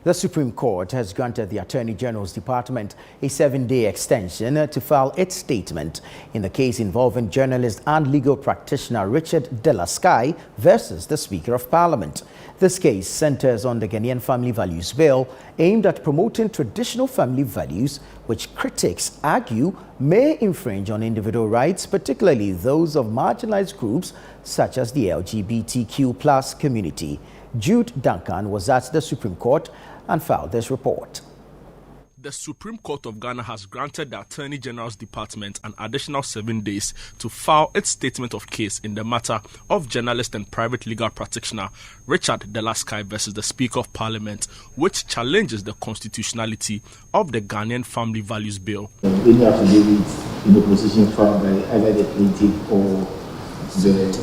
The Supreme Court has granted the Attorney General's Department a 7-day extension to file its statement in the case involving journalist and legal practitioner Richard Delaskai versus the Speaker of Parliament. This case centers on the Ghanaian Family Values Bill aimed at promoting traditional family values, which critics argue may infringe on individual rights, particularly those of marginalized groups such as the LGBTQ+ community. Jude Duncan was at the Supreme Court and filed this report. The Supreme Court of Ghana has granted the Attorney General's Department an additional 7 days to file its statement of case in the matter of journalist and private legal practitioner Richard Delaskai versus the Speaker of Parliament, which challenges the constitutionality of the Ghanaian Family Values Bill. Any affidavit in the position filed by either the plaintiff or the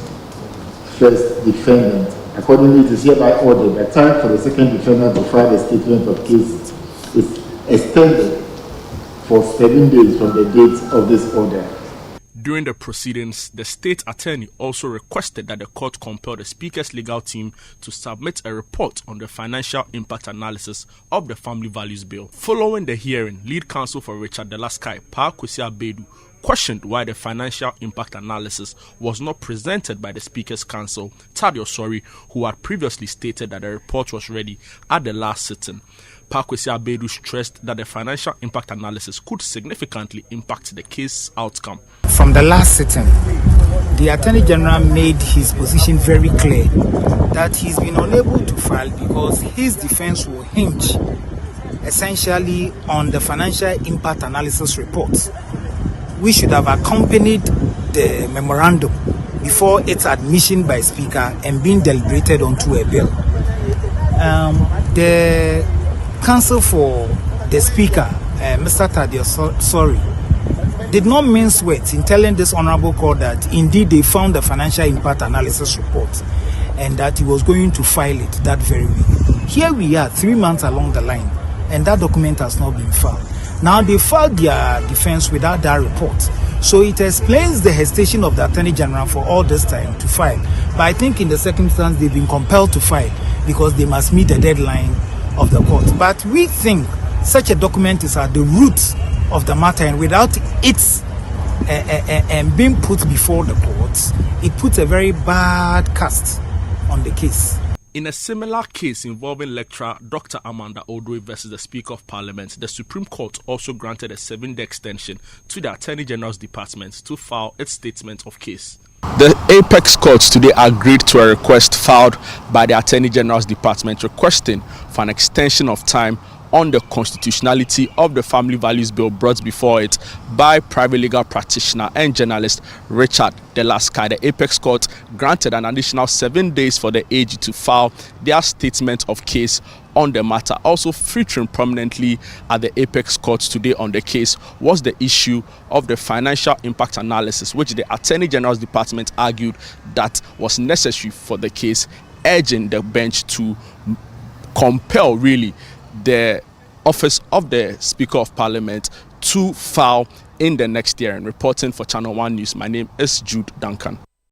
first defendant, accordingly, it is hereby ordered that time for the second defendant to file a statement of case is extended for 7 days from the date of this order. During the proceedings, the state attorney also requested that the court compel the Speaker's legal team to submit a report on the financial impact analysis of the Family Values Bill. Following the hearing, lead counsel for Richard Delaskai, Kwesi Abedu, questioned why the financial impact analysis was not presented by the Speaker's counsel, Tadio Sori, who had previously stated that the report was ready at the last sitting. Kwesi Abedu stressed that the financial impact analysis could significantly impact the case outcome. From the last sitting, the Attorney General made his position very clear that he's been unable to file because his defense will hinge essentially on the financial impact analysis reports. We should have accompanied the memorandum before its admission by Speaker and being deliberated onto a bill. The counsel for the Speaker, Mr. Tadio Sori, did not mince words in telling this honorable court that indeed they found the financial impact analysis report and that he was going to file it that very week. Here we are 3 months along the line and that document has not been filed. Now they filed their defense without that report. So it explains the hesitation of the Attorney General for all this time to file. But I think in the circumstance they've been compelled to file because they must meet the deadline of the court. But we think such a document is at the root of the matter, and without its being put before the courts, it puts a very bad cast on the case. In a similar case involving lecturer Dr. Amanda Odoi versus the Speaker of Parliament, the Supreme Court also granted a 7-day extension to the Attorney General's Department to file its statement of case. The Apex Courts today agreed to a request filed by the Attorney General's Department requesting for an extension of time on the constitutionality of the Family Values Bill brought before it by private legal practitioner and journalist Richard Delaskai. The Apex Court granted an additional 7 days for the AG to file their statement of case on the matter. Also featuring prominently at the Apex Court today on the case was the issue of the financial impact analysis, which the Attorney General's Department argued that was necessary for the case, urging the bench to compel really the office of the Speaker of Parliament to file in the next year. And reporting for Channel One News, my name is Jude Duncan.